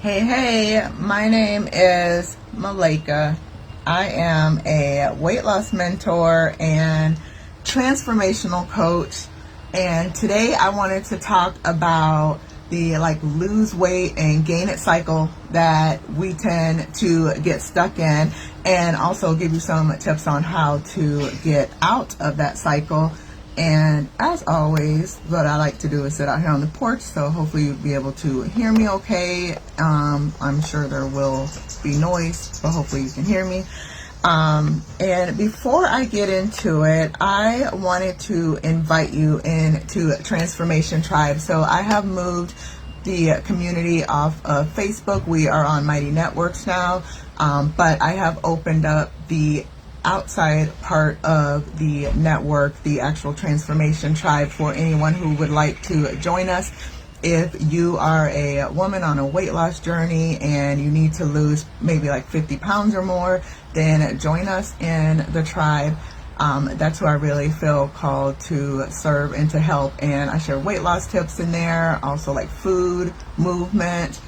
Hey, my name is Malaika. I am a weight loss mentor and transformational coach. And today I wanted to talk about the lose weight and gain it cycle that we tend to get stuck in, and also give you some tips on how to get out of that cycle. And as always, what I like to do is sit out here on the porch, so hopefully you'll be able to hear me okay. I'm sure there will be noise, but hopefully you can hear me. And before I get into it, I wanted to invite you into Transformation Tribe. So I have moved the community off of Facebook. We are on Mighty Networks now, but I have opened up the outside part of the network, the actual Transformation Tribe, for anyone who would like to join us. If you are a woman on a weight loss journey and you need to lose maybe 50 pounds or more, then join us in the tribe. That's who I really feel called to serve and to help. And I share weight loss tips in there, also food, movement.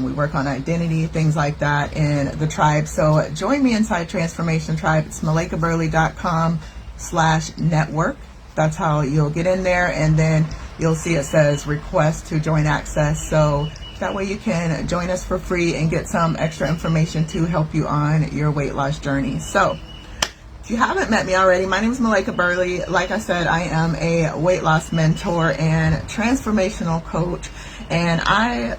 We work on identity, things like that in the tribe. So join me inside Transformation Tribe. It's malaikaburley.com/network. That's how you'll get in there. And then you'll see it says request to join access. So that way you can join us for free and get some extra information to help you on your weight loss journey. So if you haven't met me already, my name is Malaika Burley. Like I said, I am a weight loss mentor and transformational coach. And I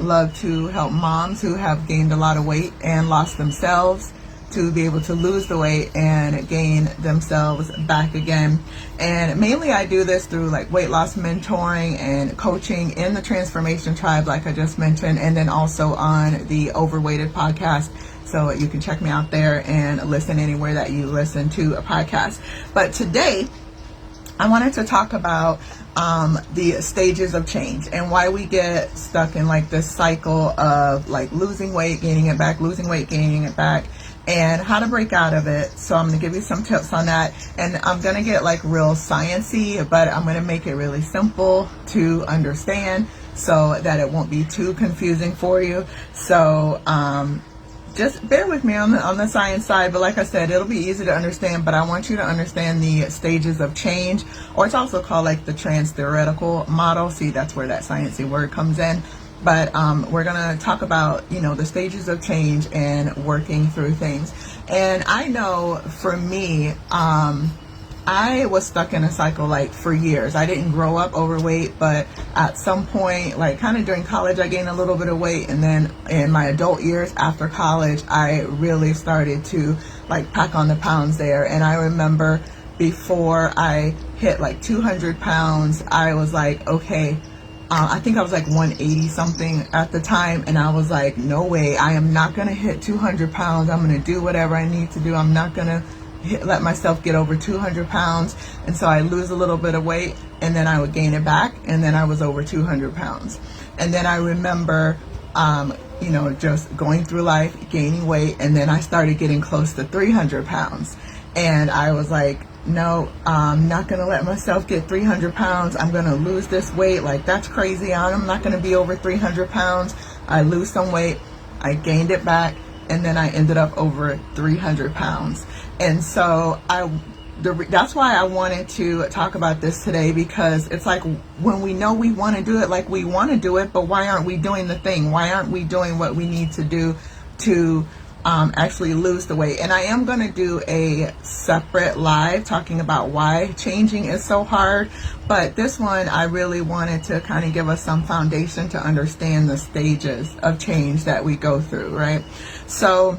love to help moms who have gained a lot of weight and lost themselves to be able to lose the weight and gain themselves back again. And mainly I do this through weight loss mentoring and coaching in the Transformation Tribe, like I just mentioned, and then also on the Overweighted podcast. So you can check me out there and listen anywhere that you listen to a podcast. But today I wanted to talk about the stages of change and why we get stuck in this cycle of losing weight, gaining it back, losing weight, gaining it back, and how to break out of it. So I'm going to give you some tips on that, and I'm going to get real sciencey, but I'm going to make it really simple to understand so that it won't be too confusing for you. So just bear with me on the science side, but like I said, it'll be easy to understand, but I want you to understand the stages of change, or it's also called the trans-theoretical model. See, that's where that sciencey word comes in. But we're going to talk about, the stages of change and working through things. And I know for me, I was stuck in a cycle for years. I didn't grow up overweight, but at some point, kind of during college, I gained a little bit of weight. And then in my adult years after college, I really started to pack on the pounds there. And I remember before I hit 200 pounds, I was okay. I think I was 180 something at the time, and I was no way, I am not going to hit 200 pounds. I'm going to do whatever I need to do. I'm not going to let myself get over 200 pounds. And so I lose a little bit of weight, and then I would gain it back, and then I was over 200 pounds. And then I remember, just going through life, gaining weight, and then I started getting close to 300 pounds. And I was no, I'm not going to let myself get 300 pounds. I'm going to lose this weight. That's crazy. I'm not going to be over 300 pounds. I lose some weight. I gained it back. And then I ended up over 300 pounds. And so that's why I wanted to talk about this today, because it's when we know we want to do it, we want to do it, but why aren't we doing the thing? Why aren't we doing what we need to do to actually lose the weight? And I am going to do a separate live talking about why changing is so hard. But this one, I really wanted to kind of give us some foundation to understand the stages of change that we go through, right? So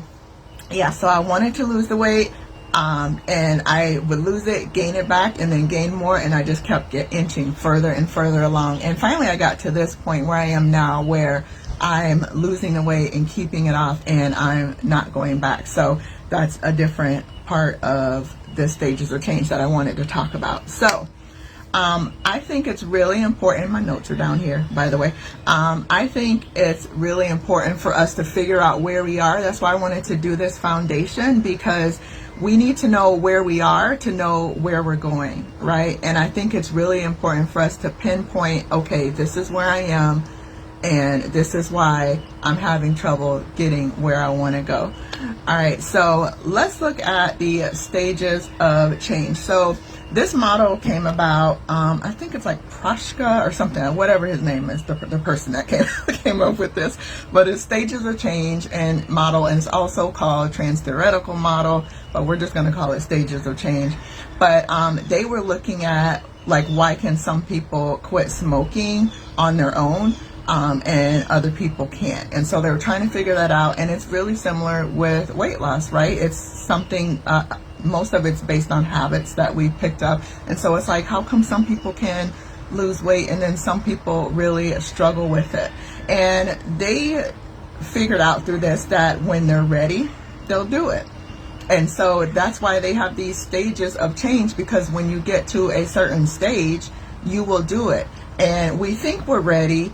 I wanted to lose the weight. And I would lose it, gain it back, and then gain more, and I just kept inching further and further along. And finally I got to this point where I am now, where I'm losing the weight and keeping it off, and I'm not going back. So that's a different part of the stages of change that I wanted to talk about. So I think it's really important, my notes are down here, by the way. I think it's really important for us to figure out where we are. That's why I wanted to do this foundation, because we need to know where we are to know where we're going, right? And I think it's really important for us to pinpoint, okay, this is where I am, and this is why I'm having trouble getting where I want to go. All right, so let's look at the stages of change. So this model came about, I think it's like Prashka or something, whatever his name is, the person that came up with this. But it's stages of change and model, and it's also called trans-theoretical model, but we're just going to call it stages of change. But they were looking at, like, why can some people quit smoking on their own and other people can't? And so they were trying to figure that out. And it's really similar with weight loss, right? It's something, most of it's based on habits that we picked up. And so it's like, how come some people can lose weight and then some people really struggle with it? And they figured out through this that when they're ready, they'll do it. And so that's why they have these stages of change, because when you get to a certain stage, you will do it. And we think we're ready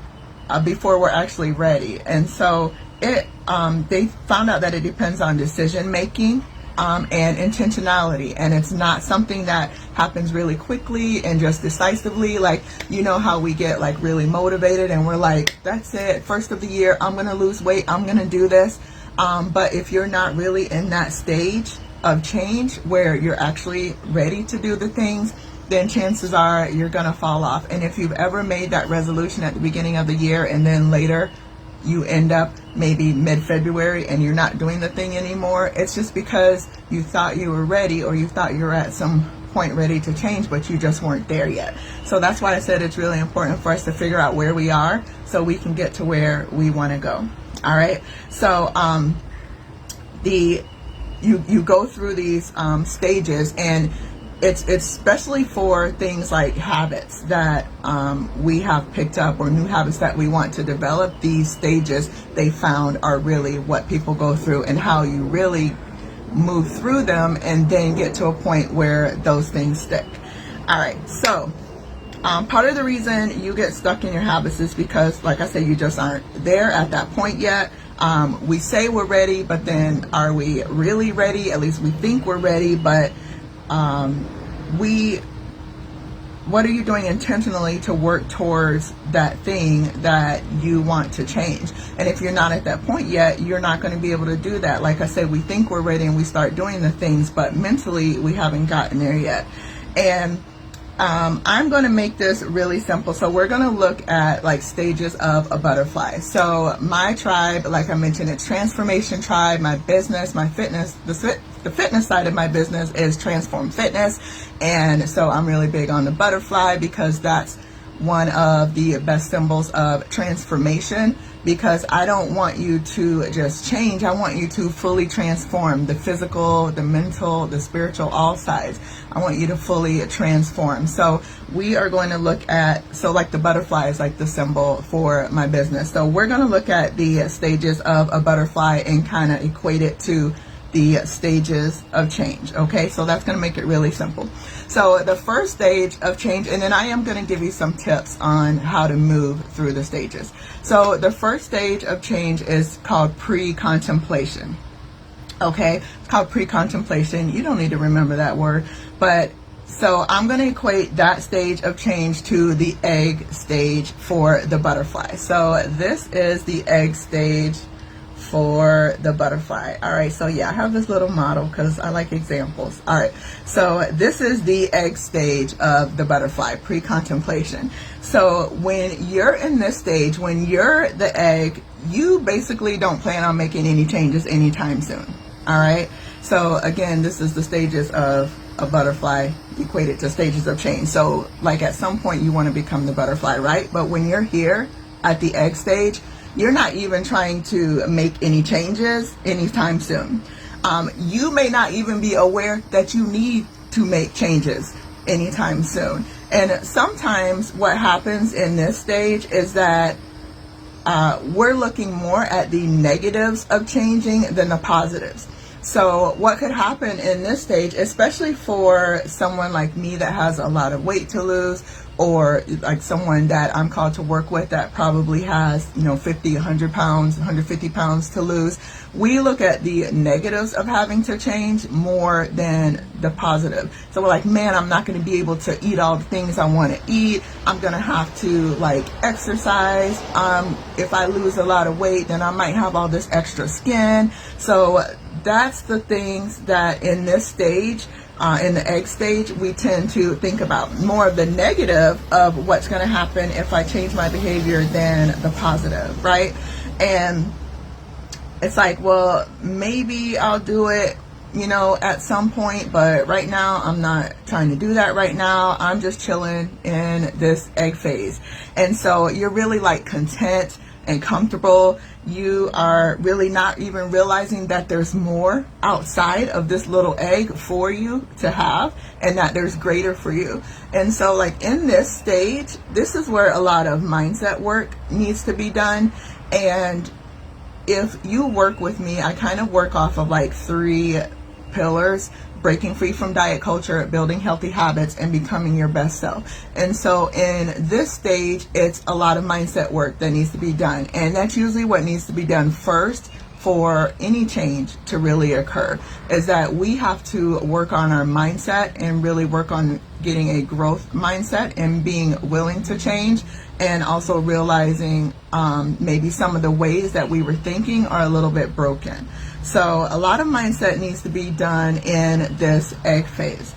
before we're actually ready. And so they found out that it depends on decision making and intentionality. And it's not something that happens really quickly and just decisively. Like, you know how we get like really motivated and we're like, that's it, first of the year, I'm going to lose weight, I'm going to do this. But if you're not really in that stage of change where you're actually ready to do the things, then chances are you're going to fall off. And if you've ever made that resolution at the beginning of the year and then later you end up maybe mid-February and you're not doing the thing anymore, it's just because you thought you were ready, or you thought you were at some point ready to change, but you just weren't there yet. So that's why I said it's really important for us to figure out where we are so we can get to where we want to go. All right, so you go through these stages, and it's especially for things like habits that we have picked up, or new habits that we want to develop. These stages, they found, are really what people go through, and how you really move through them and then get to a point where those things stick. All right, so part of the reason you get stuck in your habits is because, like I said, you just aren't there at that point yet. We say we're ready, but then are we really ready? At least we think we're ready, but what are you doing intentionally to work towards that thing that you want to change? And if you're not at that point yet, you're not going to be able to do that. Like I said, we think we're ready and we start doing the things, but mentally we haven't gotten there yet. And I'm going to make this really simple. So we're going to look at like stages of a butterfly. So my tribe, like I mentioned, it's Transformation Tribe. My business, my fitness, the fitness side of my business is Transform Fitness. And so I'm really big on the butterfly, because that's one of the best symbols of transformation, because I don't want you to just change. I want you to fully transform, the physical, the mental, the spiritual, all sides. I want you to fully transform. So we are going to look at, so like the butterfly is like the symbol for my business. So we're going to look at the stages of a butterfly and kind of equate it to the stages of change. Okay, so that's going to make it really simple. So the first stage of change, and then I am going to give you some tips on how to move through the stages. So the first stage of change is called pre-contemplation. Okay, it's called pre-contemplation. You don't need to remember that word, but so I'm going to equate that stage of change to the egg stage for the butterfly. So this is the egg stage for the butterfly. All right, so yeah, I have this little model because I like examples. All right, so this is the egg stage of the butterfly, pre-contemplation. So when you're in this stage, when you're the egg, you basically don't plan on making any changes anytime soon. All right, so again, this is the stages of a butterfly equated to stages of change. So like at some point you want to become the butterfly, right? But when you're here at the egg stage, you're not even trying to make any changes anytime soon. You may not even be aware that you need to make changes anytime soon. And sometimes what happens in this stage is that we're looking more at the negatives of changing than the positives. So what could happen in this stage, especially for someone like me that has a lot of weight to lose, or like someone that I'm called to work with that probably has, 50, 100 pounds, 150 pounds to lose. We look at the negatives of having to change more than the positive. So we're like, man, I'm not going to be able to eat all the things I want to eat. I'm going to have to like exercise. If I lose a lot of weight, then I might have all this extra skin. So that's the things that in this stage, in the egg stage, we tend to think about more of the negative of what's going to happen if I change my behavior than the positive, right? And it's like, well, maybe I'll do it, at some point, but right now I'm not trying to do that right now. I'm just chilling in this egg phase. And so you're really like content and comfortable. You are really not even realizing that there's more outside of this little egg for you to have, and that there's greater for you. And so like in this stage, this is where a lot of mindset work needs to be done. And if you work with me, I kind of work off of like 3 pillars: breaking free from diet culture, building healthy habits, and becoming your best self. And so in this stage, it's a lot of mindset work that needs to be done. And that's usually what needs to be done first for any change to really occur, is that we have to work on our mindset and really work on getting a growth mindset and being willing to change, and also realizing maybe some of the ways that we were thinking are a little bit broken. So a lot of mindset needs to be done in this egg phase.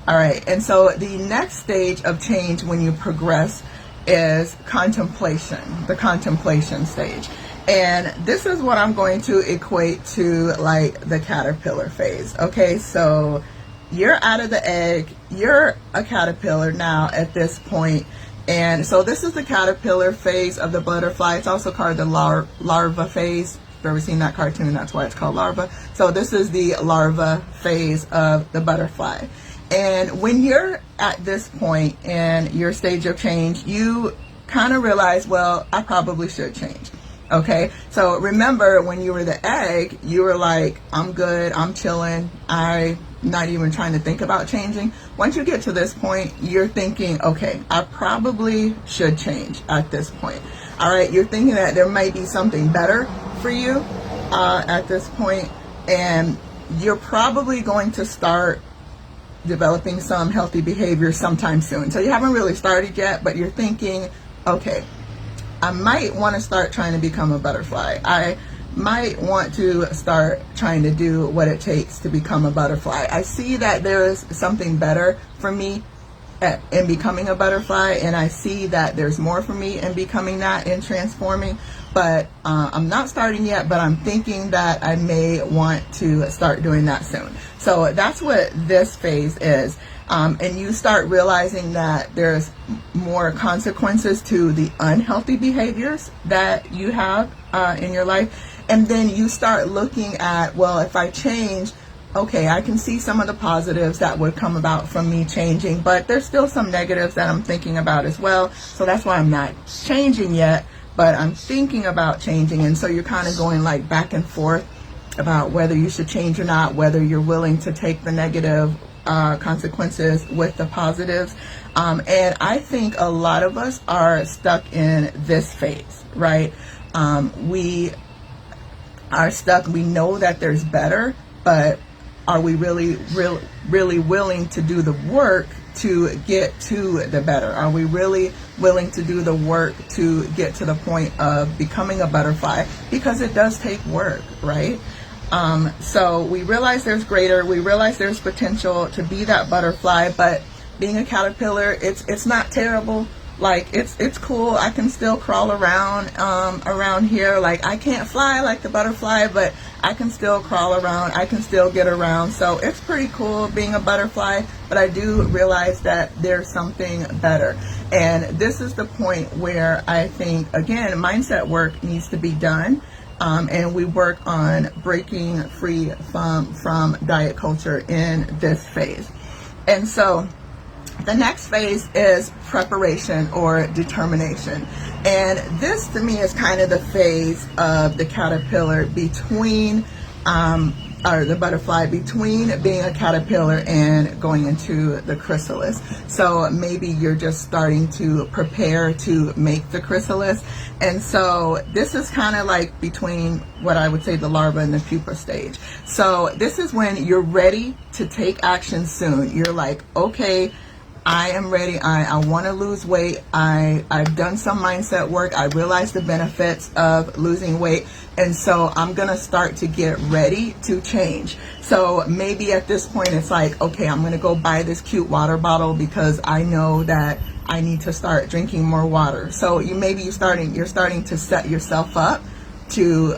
All right. And so the next stage of change when you progress is contemplation, the contemplation stage. And this is what I'm going to equate to like the caterpillar phase. Okay. So you're out of the egg, you're a caterpillar now at this point. And so this is the caterpillar phase of the butterfly. It's also called the larva phase. If you've ever seen that cartoon, that's why it's called larva. So this is the larva phase of the butterfly. And when you're at this point in your stage of change, you kind of realize, well, I probably should change. Okay. So remember when you were the egg, you were like, I'm good, I'm chilling, I'm not even trying to think about changing. Once you get to this point, you're thinking, okay, I probably should change at this point. All right. You're thinking that there might be something better for you at this point, and you're probably going to start developing some healthy behavior sometime soon. So you haven't really started yet, but you're thinking, okay, I might want to start trying to become a butterfly. I might want to start trying to do what it takes to become a butterfly. I see that there is something better for me in becoming a butterfly, and I see that there's more for me in becoming that and transforming. But I'm not starting yet, but I'm thinking that I may want to start doing that soon. So that's what this phase is. And you start realizing that there's more consequences to the unhealthy behaviors that you have in your life. And then you start looking at, well, if I change, okay, I can see some of the positives that would come about from me changing, but there's still some negatives that I'm thinking about as well. So that's why I'm not changing yet, but I'm thinking about changing. And so you're kind of going like back and forth about whether you should change or not, whether you're willing to take the negative consequences with the positives. And I think a lot of us are stuck in this phase, right? We are stuck. We know that there's better, but are we really willing to do the work to get to the better? Are we really willing to do the work to get to the point of becoming a butterfly? Because it does take work, right? So we realize there's greater, we realize there's potential to be that butterfly, but being a caterpillar, it's not terrible. Like it's cool. I can still crawl around here. Like I can't fly like the butterfly, but I can still crawl around. I can still get around. So it's pretty cool being a butterfly, but I do realize that there's something better. And this is the point where I think, again, mindset work needs to be done. And we work on breaking free from diet culture in this phase. And so the next phase is preparation or determination. And this to me is kind of the phase of the caterpillar between or the butterfly, between being a caterpillar and going into the chrysalis. So maybe you're just starting to prepare to make the chrysalis. And so this is kind of like between what I would say the larva and the pupa stage. So this is when you're ready to take action soon. You're like, okay, I am ready. I want to lose weight. I've done some mindset work. I realize the benefits of losing weight. And so I'm going to start to get ready to change. So maybe at this point it's like, okay, I'm going to go buy this cute water bottle because I know that I need to start drinking more water. So you're starting to set yourself up to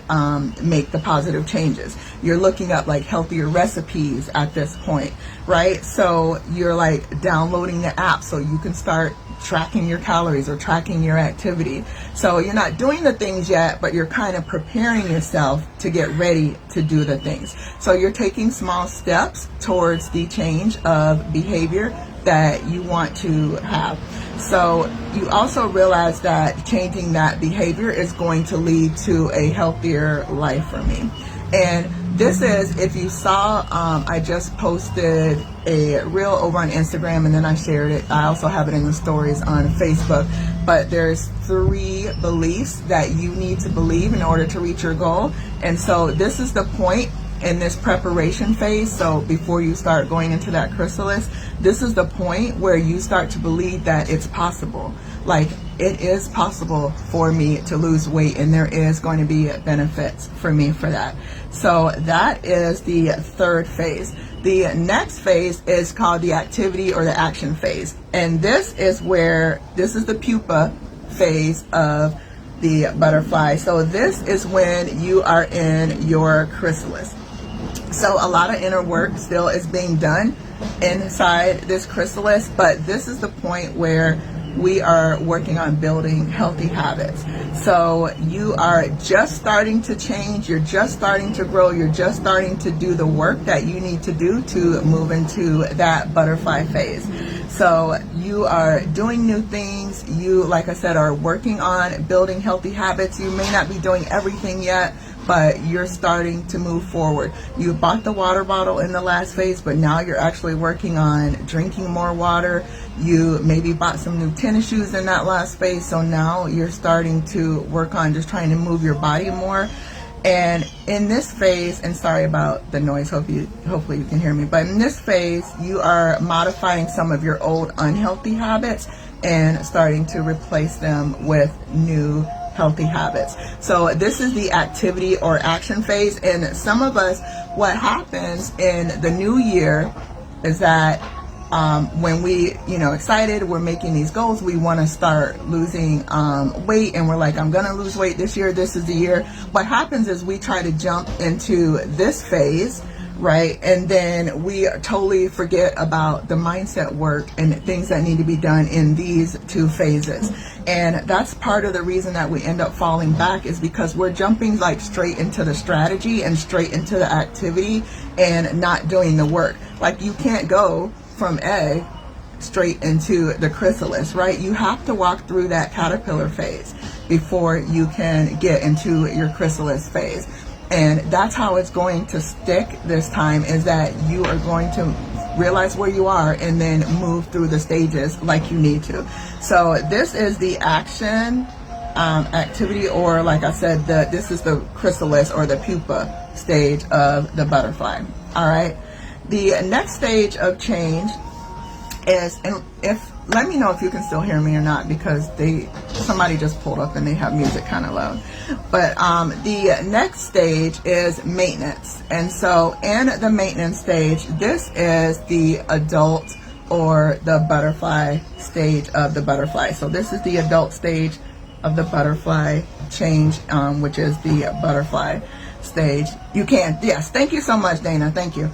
make the positive changes. You're looking up like healthier recipes at this point, right? So you're like downloading the app so you can start tracking your calories or tracking your activity. So you're not doing the things yet, but you're kind of preparing yourself to get ready to do the things. So you're taking small steps towards the change of behavior that you want to have. So you also realize that changing that behavior is going to lead to a healthier life for me. And this is, if you saw, I just posted a reel over on Instagram and then I shared it. I also have it in the stories on Facebook. But there's 3 beliefs that you need to believe in order to reach your goal. And so this is the point in this preparation phase. So before you start going into that chrysalis, this is the point where you start to believe that it's possible. Like, it is possible for me to lose weight and there is going to be benefits for me for that. So that is the 3rd phase. The next phase is called the activity or the action phase. And this is the pupa phase of the butterfly. So this is when you are in your chrysalis. So a lot of inner work still is being done inside this chrysalis, but this is the point where we are working on building healthy habits. So you are just starting to change, you're just starting to grow, you're just starting to do the work that you need to do to move into that butterfly phase. So you are doing new things. You, like I said, are working on building healthy habits. You may not be doing everything yet, but you're starting to move forward. You bought the water bottle in the last phase, but now you're actually working on drinking more water. You maybe bought some new tennis shoes in that last phase, so now you're starting to work on just trying to move your body more. And in this phase, and sorry about the noise, hopefully you can hear me, but in this phase, you are modifying some of your old unhealthy habits and starting to replace them with new healthy habits. So this is the activity or action phase. And some of us, what happens in the new year is that when we, excited, we're making these goals, we want to start losing weight, and we're like, I'm going to lose weight this year. This is the year. What happens is we try to jump into this phase, right? And then we totally forget about the mindset work and things that need to be done in these 2 phases. And that's part of the reason that we end up falling back, is because we're jumping like straight into the strategy and straight into the activity and not doing the work. Like, you can't go from egg straight into the chrysalis, right? You have to walk through that caterpillar phase before you can get into your chrysalis phase. And that's how it's going to stick this time, is that you are going to realize where you are and then move through the stages like you need to. So this is the action activity, or like I said, this is the chrysalis or the pupa stage of the butterfly. All right. The next stage of change is, and let me know if you can still hear me or not, because somebody just pulled up and they have music kind of loud. But the next stage is maintenance. And so in the maintenance stage, this is the adult or the butterfly stage of the butterfly. So this is the adult stage of the butterfly change, which is the butterfly stage. Yes, thank you so much, Dana. Thank you.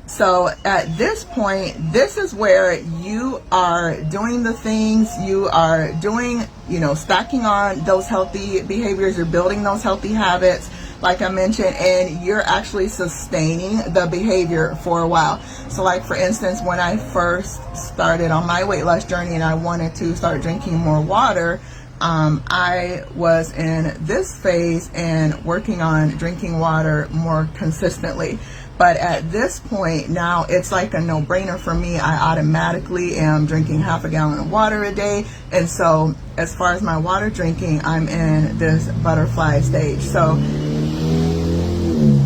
So at this point, this is where you are doing the things you are doing, stacking on those healthy behaviors. You're building those healthy habits, like I mentioned, and you're actually sustaining the behavior for a while. So like, for instance, when I first started on my weight loss journey and I wanted to start drinking more water, I was in this phase and working on drinking water more consistently. But at this point now, it's like a no-brainer for me. I automatically am drinking half a gallon of water a day. And so as far as my water drinking, I'm in this butterfly stage. So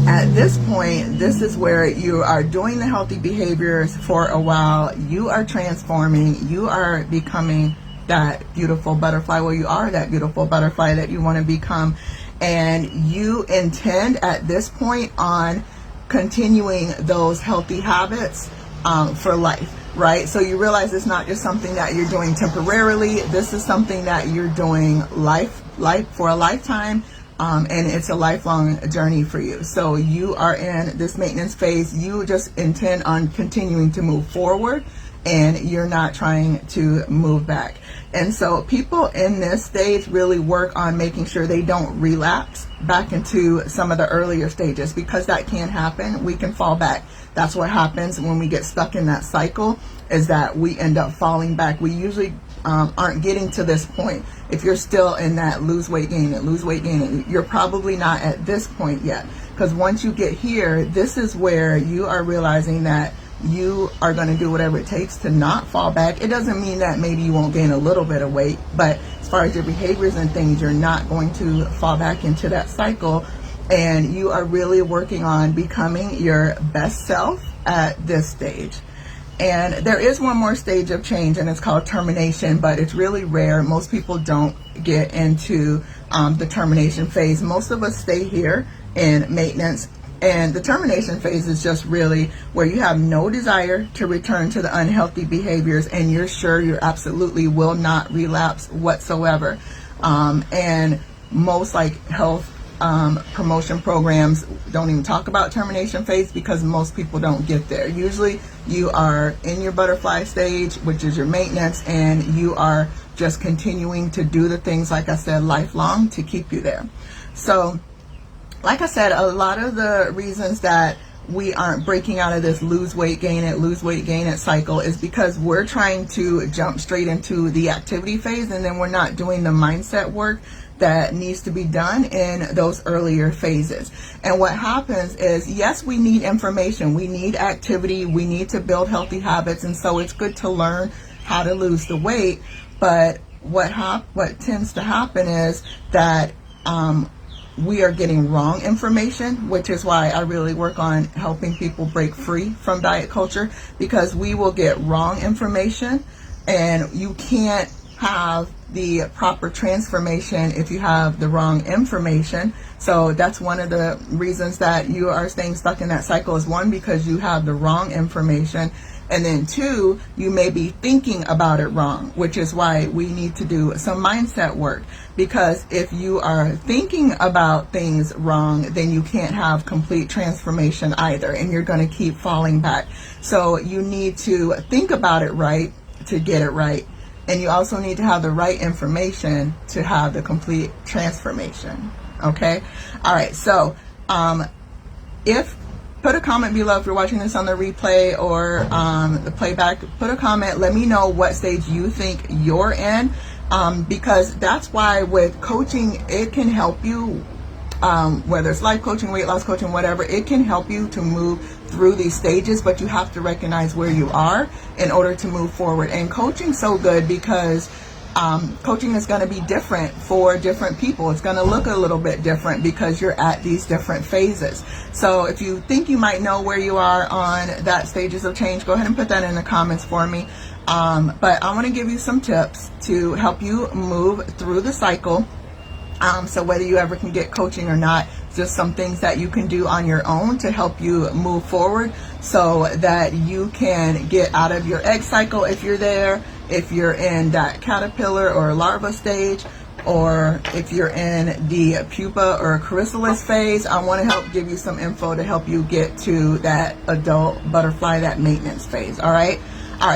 at this point, this is where you are doing the healthy behaviors for a while. You are transforming. You are becoming that beautiful butterfly. Well, you are that beautiful butterfly that you want to become. And you intend at this point on continuing those healthy habits for life, right? So you realize it's not just something that you're doing temporarily. This is something that you're doing life for a lifetime. And it's a lifelong journey for you. So you are in this maintenance phase. You just intend on continuing to move forward, and you're not trying to move back. And so people in this stage really work on making sure they don't relapse back into some of the earlier stages, because that can happen. We can fall back. That's what happens when we get stuck in that cycle, is that we end up falling back. We usually aren't getting to this point. If you're still in that lose weight, gain it, you're probably not at this point yet. Because once you get here, this is where you are realizing that you are going to do whatever it takes to not fall back. It doesn't mean that maybe you won't gain a little bit of weight, but as far as your behaviors and things, you're not going to fall back into that cycle. And you are really working on becoming your best self at this stage. And there is one more stage of change, and it's called termination, but it's really rare. Most people don't get into the termination phase. Most of us stay here in maintenance. And the termination phase is just really where you have no desire to return to the unhealthy behaviors, and you're sure you absolutely will not relapse whatsoever. And most health promotion programs don't even talk about termination phase, because most people don't get there. Usually you are in your butterfly stage, which is your maintenance, and you are just continuing to do the things, like I said, lifelong to keep you there. So like I said, a lot of the reasons that we aren't breaking out of this lose weight, gain it cycle is because we're trying to jump straight into the activity phase, and then we're not doing the mindset work that needs to be done in those earlier phases. And what happens is, yes, we need information, we need activity, we need to build healthy habits, and so it's good to learn how to lose the weight. But what tends to happen is that we are getting wrong information, which is why I really work on helping people break free from diet culture, because we will get wrong information, and you can't have the proper transformation if you have the wrong information. So that's one of the reasons that you are staying stuck in that cycle, is one, because you have the wrong information, and then two, you may be thinking about it wrong, which is why we need to do some mindset work. Because if you are thinking about things wrong, then you can't have complete transformation either, and you're going to keep falling back. So you need to think about it right to get it right. And you also need to have the right information to have the complete transformation. Okay? All right. So put a comment below if you're watching this on the replay or the playback. Put a comment. Let me know what stage you think you're in, because that's why with coaching, it can help you, whether it's life coaching, weight loss coaching, whatever, it can help you to move through these stages, but you have to recognize where you are in order to move forward. And coaching's so good because coaching is going to be different for different people. It's going to look a little bit different because you're at these different phases. So if you think you might know where you are on that stages of change, go ahead and put that in the comments for me. But I want to give you some tips to help you move through the cycle. So whether you ever can get coaching or not, just some things that you can do on your own to help you move forward so that you can get out of your egg cycle if you're there, if you're in that caterpillar or larva stage, or if you're in the pupa or chrysalis phase. I want to help give you some info to help you get to that adult butterfly, that maintenance phase. All right.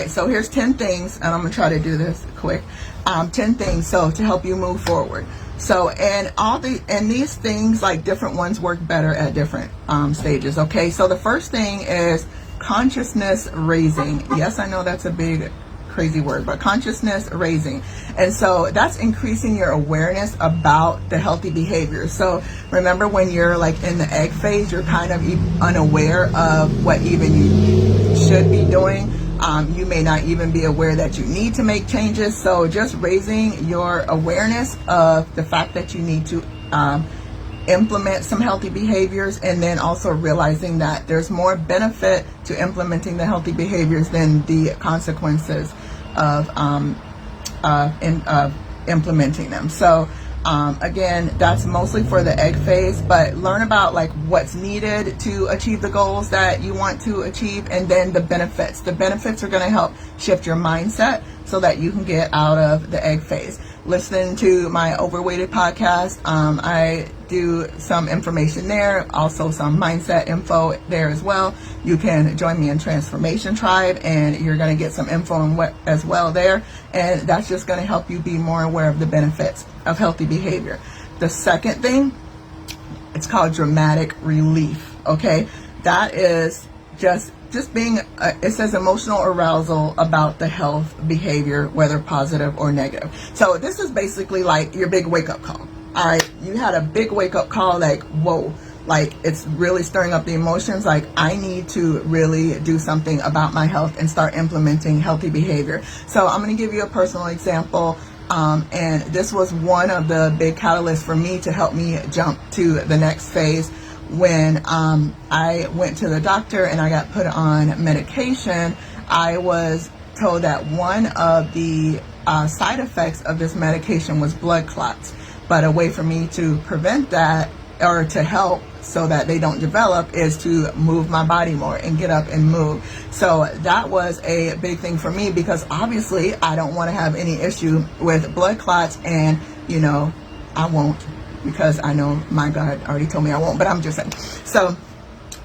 So here's 10 things, and I'm going to try to do this quick. 10 things to help you move forward. So, and these things, like different ones work better at different stages. Okay. So the first thing is consciousness raising. Yes, I know that's a big crazy word, but consciousness raising. And so that's increasing your awareness about the healthy behaviors. So remember, when you're like in the egg phase, you're kind of unaware of what even you should be doing. You may not even be aware that you need to make changes. So just raising your awareness of the fact that you need to implement some healthy behaviors, and then also realizing that there's more benefit to implementing the healthy behaviors than the consequences of implementing them. So again, that's mostly for the egg phase, but learn about like what's needed to achieve the goals that you want to achieve, and then the benefits. The benefits are going to help shift your mindset so that you can get out of the egg phase. Listen to my Overweighted podcast. I do some information there, also some mindset info there as well. You can join me in Transformation Tribe, and you're going to get some info as well there. And that's just going to help you be more aware of the benefits of healthy behavior. The second thing, it's called dramatic relief. Okay, that is just being, it says emotional arousal about the health behavior, whether positive or negative. So this is basically like your big wake up call. All right, you had a big wake up call, like, whoa, like it's really stirring up the emotions. Like, I need to really do something about my health and start implementing healthy behavior. So I'm going to give you a personal example. And this was one of the big catalysts for me to help me jump to the next phase. When I went to the doctor and I got put on medication, I was told that one of the side effects of this medication was blood clots. But a way for me to prevent that, or to help so that they don't develop, is to move my body more and get up and move. So that was a big thing for me, because obviously I don't want to have any issue with blood clots, and you know, I won't, because I know my God already told me I won't, but I'm just saying. So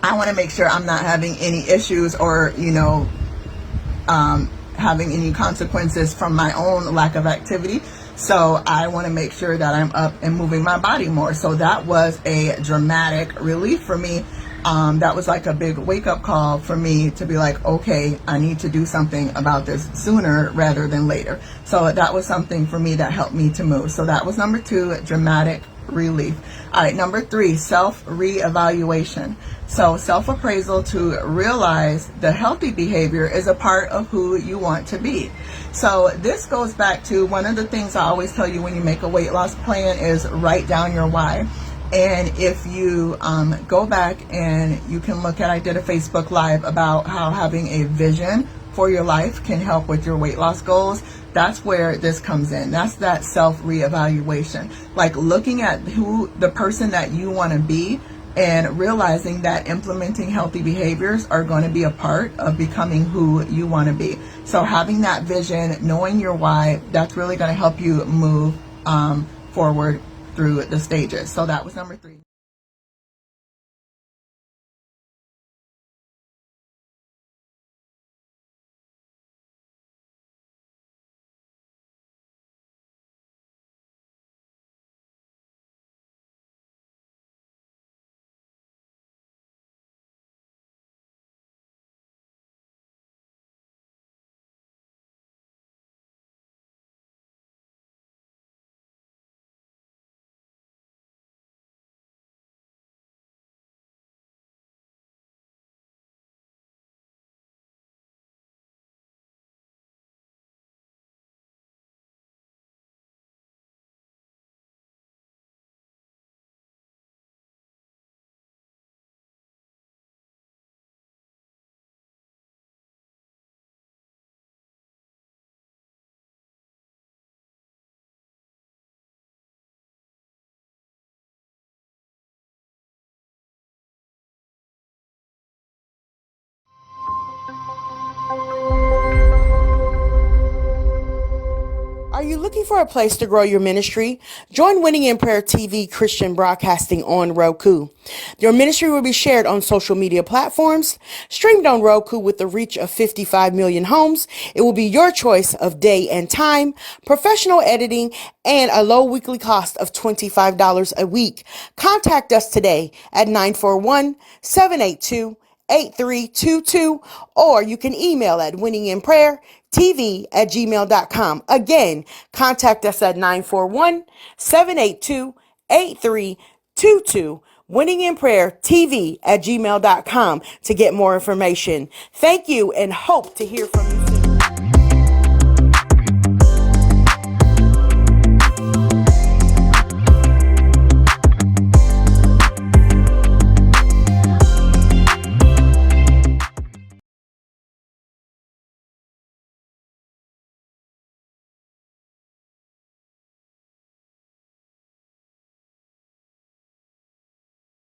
I want to make sure I'm not having any issues, or, you know, having any consequences from my own lack of activity. So I want to make sure that I'm up and moving my body more. So that was a dramatic relief for me. That was like a big wake-up call for me to be like, okay, I need to do something about this sooner rather than later. So that was something for me that helped me to move. So that was number 2, dramatic relief. All right, number 3, self-reevaluation. So self-appraisal to realize the healthy behavior is a part of who you want to be. So this goes back to one of the things I always tell you when you make a weight loss plan is write down your why. And if you go back and you can look at, I did a Facebook Live about how having a vision for your life can help with your weight loss goals. That's where this comes in. That's that self-reevaluation. Like looking at who the person that you want to be, and realizing that implementing healthy behaviors are going to be a part of becoming who you want to be. So having that vision, knowing your why, that's really going to help you move forward through the stages. So that was number 3. Are you looking for a place to grow your ministry? Join Winning in Prayer TV Christian Broadcasting on Roku. Your ministry will be shared on social media platforms, streamed on Roku with the reach of 55 million homes. It will be your choice of day and time, professional editing, and a low weekly cost of $25 a week. Contact us today at 941-782 8322, or you can email at winninginprayertv@gmail.com. Again, contact us at 941-782-8322, winninginprayertv@gmail.com to get more information. Thank you and hope to hear from you soon.